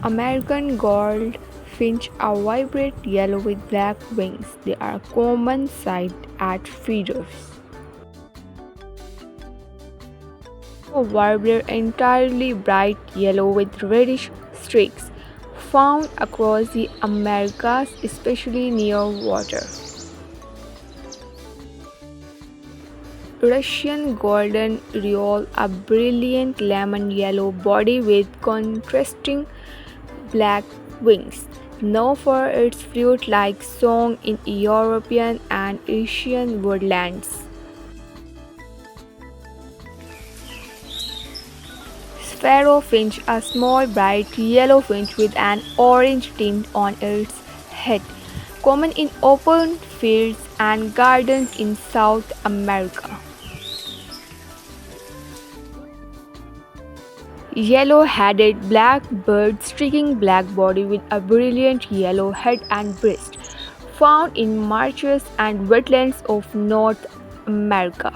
American goldfinch are vibrant yellow with black wings. They are a common sight at feeders. A warbler entirely bright yellow with reddish streaks, found across the Americas, especially near water. Russian golden oriole, a brilliant lemon yellow body with contrasting black wings, known for its flute-like song in European and Asian woodlands. Sparrow finch, a small bright yellow finch with an orange tint on its head, common in open fields and gardens in South America. Yellow-headed blackbird, streaking black body with a brilliant yellow head and breast, found in marshes and wetlands of North America.